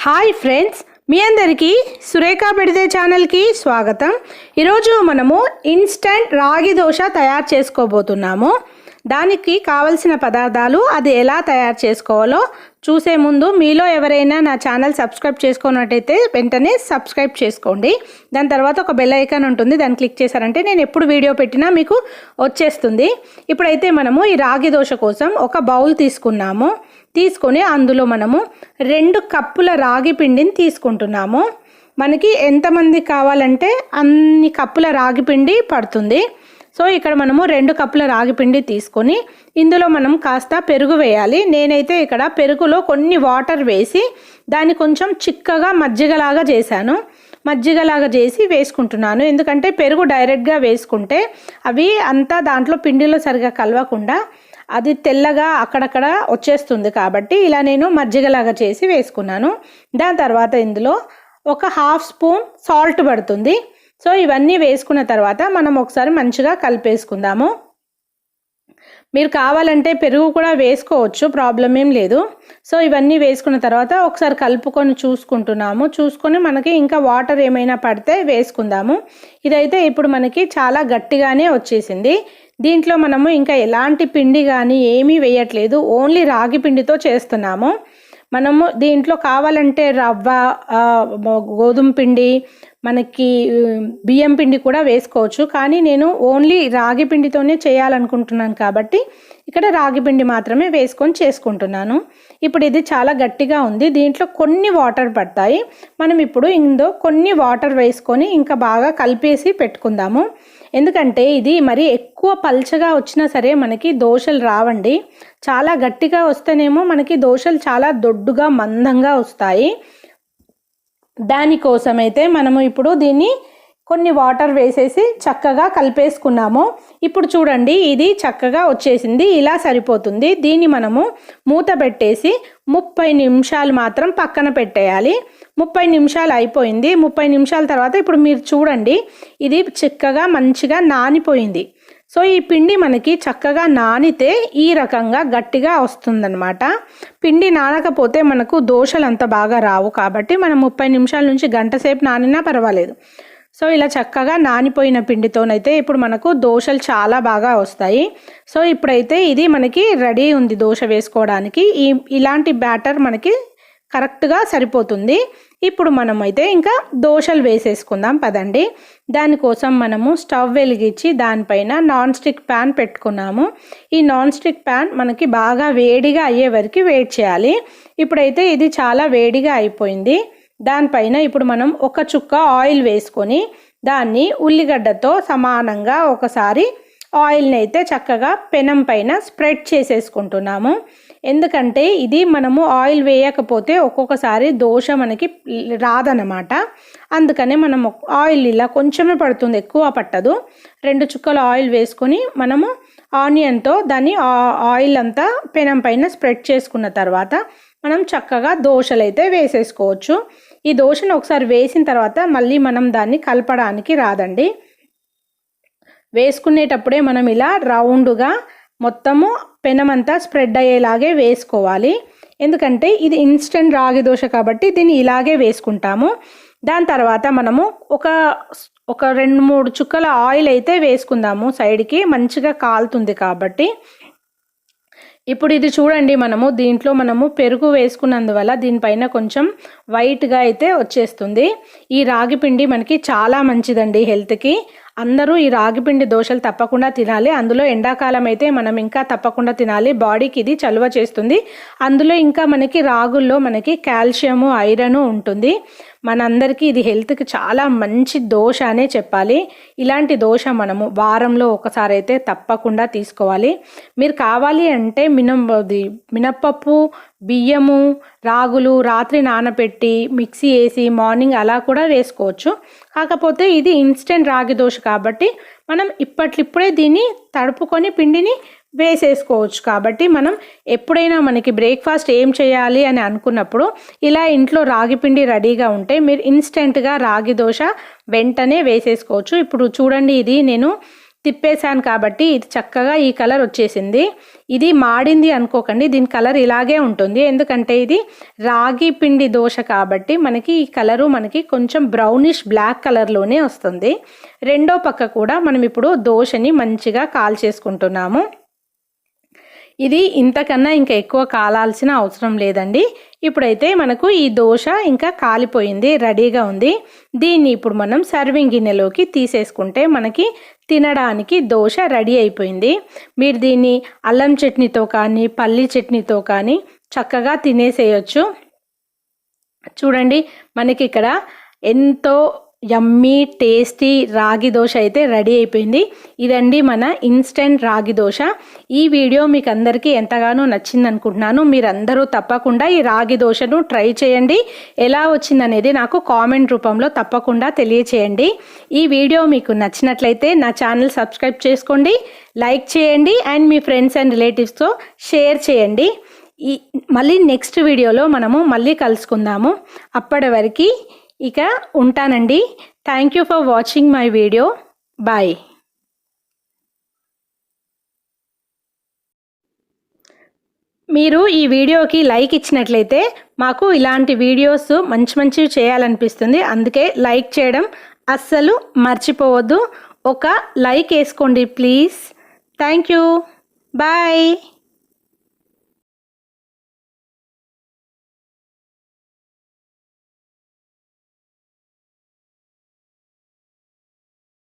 Hi friends, మీ అందరికీ సురేఖ పెడితే ఛానల్కి స్వాగతం. ఈరోజు మనము ఇన్స్టంట్ రాగి దోశ తయారు చేసుకోబోతున్నాము. దానికి కావలసిన పదార్థాలు, అది ఎలా తయారు చేసుకోవాలో చూసే ముందు మీలో ఎవరైనా నా ఛానల్ సబ్స్క్రైబ్ చేసుకున్నట్టయితే వెంటనే సబ్స్క్రైబ్ చేసుకోండి. దాని తర్వాత ఒక బెల్ ఐకాన్ ఉంటుంది, దాన్ని క్లిక్ చేశారంటే నేను ఎప్పుడు వీడియో పెట్టినా మీకు వచ్చేస్తుంది. ఇప్పుడైతే మనము ఈ రాగి దోశ కోసం ఒక బౌల్ తీసుకొని అందులో మనము 2 కప్పుల రాగి పిండిని తీసుకుంటున్నాము. మనకి ఎంతమంది కావాలంటే అన్ని కప్పుల రాగి పిండి పడుతుంది. సో ఇక్కడ మనము 2 కప్పుల రాగి పిండి తీసుకొని ఇందులో మనం కాస్త పెరుగు వేయాలి. నేనైతే ఇక్కడ పెరుగులో కొన్ని వాటర్ వేసి దాన్ని కొంచెం చిక్కగా మజ్జిగలాగా చేసి వేసుకుంటున్నాను. ఎందుకంటే పెరుగు డైరెక్ట్గా వేసుకుంటే అవి అంతా దాంట్లో పిండిలో సరిగా కలవకుండా అది తెల్లగా అక్కడక్కడ వచ్చేస్తుంది. కాబట్టి ఇలా నేను మజ్జిగలాగా చేసి వేసుకున్నాను. దాని తర్వాత ఇందులో ఒక 1/2 స్పూన్ సాల్ట్ పడుతుంది. సో ఇవన్నీ వేసుకున్న తర్వాత మనం ఒకసారి మంచిగా కలిపేసుకుందాము. మీరు కావాలంటే పెరుగు కూడా వేసుకోవచ్చు, ప్రాబ్లం ఏం లేదు. సో ఇవన్నీ వేసుకున్న తర్వాత ఒకసారి కలుపుకొని చూసుకొని మనకి ఇంకా వాటర్ ఏమైనా పడితే వేసుకుందాము. ఇదైతే ఇప్పుడు మనకి చాలా గట్టిగానే వచ్చేసింది. దీంట్లో మనము ఇంకా ఎలాంటి పిండి కానీ ఏమీ వేయట్లేదు, ఓన్లీ రాగి పిండితో చేస్తున్నాము. మనము దీంట్లో కావాలంటే రవ్వ, గోధుమ పిండి, మనకి బియ్యం పిండి కూడా వేసుకోవచ్చు. కానీ నేను ఓన్లీ రాగి పిండితోనే చేయాలనుకుంటున్నాను కాబట్టి ఇక్కడ రాగి పిండి మాత్రమే వేసుకొని చేసుకుంటున్నాను. ఇప్పుడు ఇది చాలా గట్టిగా ఉంది, దీంట్లో కొన్ని వాటర్ పడతాయి. మనం ఇప్పుడు ఇందులో కొన్ని వాటర్ వేసుకొని ఇంకా బాగా కలిపేసి పెట్టుకుందాము. ఎందుకంటే ఇది మరి ఎక్కువ పల్చగా వచ్చినా సరే మనకి దోశలు రావండి. చాలా గట్టిగా వస్తేనేమో మనకి దోశలు చాలా దొడ్డుగా మందంగా వస్తాయి. దానికోసమైతే మనము ఇప్పుడు దీన్ని కొన్ని వాటర్ వేసేసి చక్కగా కలిపేసుకున్నాము. ఇప్పుడు చూడండి, ఇది చక్కగా వచ్చేసింది, ఇలా సరిపోతుంది. దీన్ని మనము మూత పెట్టేసి 30 నిమిషాలు మాత్రం పక్కన పెట్టేయాలి. 30 నిమిషాలు అయిపోయింది. 30 నిమిషాల తర్వాత ఇప్పుడు మీరు చూడండి, ఇది చక్కగా మంచిగా నానిపోయింది. సో ఈ పిండి మనకి చక్కగా నానితే ఈ రకంగా గట్టిగా వస్తుందన్నమాట. పిండి నానకపోతే మనకు దోశలు అంత బాగా రావు. కాబట్టి మనం 30 నిమిషాల నుంచి గంట సేపు నానినా పర్వాలేదు. సో ఇలా చక్కగా నానిపోయిన పిండితోనైతే ఇప్పుడు మనకు దోశలు చాలా బాగా వస్తాయి. సో ఇప్పుడైతే ఇది మనకి రెడీ ఉంది దోశ వేసుకోవడానికి. ఇలాంటి బ్యాటర్ మనకి కరెక్ట్గా సరిపోతుంది. ఇప్పుడు మనమైతే ఇంకా దోశలు వేసేసుకుందాం పదండి. దానికోసం మనము స్టవ్ వెలిగించి దానిపైన నాన్ స్టిక్ ప్యాన్ పెట్టుకున్నాము. ఈ నాన్ స్టిక్ ప్యాన్ మనకి బాగా వేడిగా అయ్యే వరకు వెయిట్ చేయాలి. ఇప్పుడైతే ఇది చాలా వేడిగా అయిపోయింది. దానిపైన ఇప్పుడు మనం ఒక చుక్క ఆయిల్ వేసుకొని దాన్ని ఉల్లిగడ్డతో సమానంగా ఒకసారి ఆయిల్ని అయితే చక్కగా పెనం పైన స్ప్రెడ్ చేసేసుకుంటున్నాము. ఎందుకంటే ఇది మనము ఆయిల్ వేయకపోతే ఒక్కొక్కసారి దోశ మనకి రాదనమాట. అందుకనే మనం ఆయిల్ ఇలా కొంచెమే పడుతుంది, ఎక్కువ పట్టదు. 2 చుక్కల ఆయిల్ వేసుకొని మనము ఆనియన్తో దాన్ని ఆయిల్ అంతా పెనం పైన స్ప్రెడ్ చేసుకున్న తర్వాత మనం చక్కగా దోశలు అయితే వేసేసుకోవచ్చు. ఈ దోశను ఒకసారి వేసిన తర్వాత మళ్ళీ మనం దాన్ని కలపడానికి రాదండి. వేసుకునేటప్పుడే మనం ఇలా రౌండ్గా మొత్తము పెనమంతా స్ప్రెడ్ అయ్యేలాగే వేసుకోవాలి. ఎందుకంటే ఇది ఇన్స్టెంట్ రాగి దోశ కాబట్టి దీన్ని ఇలాగే వేసుకుంటాము. దాని తర్వాత మనము ఒక 2-3 చుక్కల ఆయిల్ అయితే వేసుకుందాము. సైడ్కి మంచిగా కాలుతుంది కాబట్టి. ఇప్పుడు ఇది చూడండి, దీంట్లో మనము పెరుగు వేసుకున్నందువల్ల దీనిపైన కొంచెం వైట్గా అయితే వచ్చేస్తుంది. ఈ రాగి పిండి మనకి చాలా మంచిదండి హెల్త్కి. అందరూ ఈ రాగిపిండి దోశలు తప్పకుండా తినాలి. అందులో ఎండాకాలం అయితే మనం ఇంకా తప్పకుండా తినాలి. బాడీకి ఇది చలువ చేస్తుంది. అందులో ఇంకా మనకి రాగుల్లో మనకి కాల్షియము, ఐరన్ ఉంటుంది. మనందరికీ ఇది హెల్త్కి చాలా మంచి దోశ అనే చెప్పాలి. ఇలాంటి దోశ మనము వారంలో ఒకసారి అయితే తప్పకుండా తీసుకోవాలి. మీరు కావాలి అంటే మినప్పప్పు, బియ్యము, రాగులు రాత్రి నానబెట్టి మిక్సీ వేసి మార్నింగ్ అలా కూడా వేసుకోవచ్చు. కాకపోతే ఇది ఇన్స్టెంట్ రాగి దోశ కాబట్టి మనం ఇప్పటికిప్పుడే దీన్ని తడుపుకొని పిండిని వేసేసుకోవచ్చు. కాబట్టి మనం ఎప్పుడైనా మనకి బ్రేక్ఫాస్ట్ ఏం చేయాలి అని అనుకున్నప్పుడు ఇలా ఇంట్లో రాగి పిండి రెడీగా ఉంటే మీరు ఇన్స్టెంట్గా రాగి దోశ వెంటనే వేసేసుకోవచ్చు. ఇప్పుడు చూడండి, ఇది నేను తిప్పేశాను కాబట్టి ఇది చక్కగా ఈ కలర్ వచ్చేసింది. ఇది మాడింది అనుకోకండి, దీని కలర్ ఇలాగే ఉంటుంది. ఎందుకంటే ఇది రాగి పిండి దోశ కాబట్టి మనకి ఈ కలరు మనకి కొంచెం బ్రౌనిష్ బ్లాక్ కలర్లోనే వస్తుంది. రెండో పక్క కూడా మనం ఇప్పుడు దోశని మంచిగా కాల్చేసుకుంటున్నాము. ఇది ఇంతకన్నా ఇంకా ఎక్కువ కాలాల్సిన అవసరం లేదండి. ఇప్పుడైతే మనకు ఈ దోశ ఇంకా కాలిపోయింది, రెడీగా ఉంది. దీన్ని ఇప్పుడు మనం సర్వింగ్ గిన్నెలోకి తీసేసుకుంటే మనకి తినడానికి దోశ రెడీ అయిపోయింది. మీరు దీన్ని అల్లం చట్నీతో కానీ పల్లి చట్నీతో కానీ చక్కగా తినేసేయచ్చు. చూడండి, మనకి ఇక్కడ ఎంతో యమ్మీ టేస్టీ రాగి దోశ అయితే రెడీ అయిపోయింది. ఇదండి మన ఇన్స్టెంట్ రాగి దోశ. ఈ వీడియో మీకు అందరికీ ఎంతగానో నచ్చింది అనుకుంటున్నాను. మీరందరూ తప్పకుండా ఈ రాగి దోశను ట్రై చేయండి. ఎలా వచ్చిందనేది నాకు కామెంట్ రూపంలో తప్పకుండా తెలియచేయండి. ఈ వీడియో మీకు నచ్చినట్లయితే నా ఛానల్ సబ్స్క్రైబ్ చేసుకోండి, లైక్ చేయండి అండ్ మీ ఫ్రెండ్స్ అండ్ రిలేటివ్స్తో షేర్ చేయండి. మళ్ళీ నెక్స్ట్ వీడియోలో మనము మళ్ళీ కలుసుకుందాము. అప్పటి వరకు ఇక ఉంటానండి. Thank you for watching my video. Bye. మీరు ఈ వీడియోకి లైక్ ఇచ్చినట్లయితే మాకు ఇలాంటి వీడియోస్ మంచివి చేయాలనిపిస్తుంది. అందుకే లైక్ చేయడం అస్సలు మర్చిపోవద్దు. ఒక లైక్ వేసుకోండి ప్లీజ్. Thank you. బాయ్.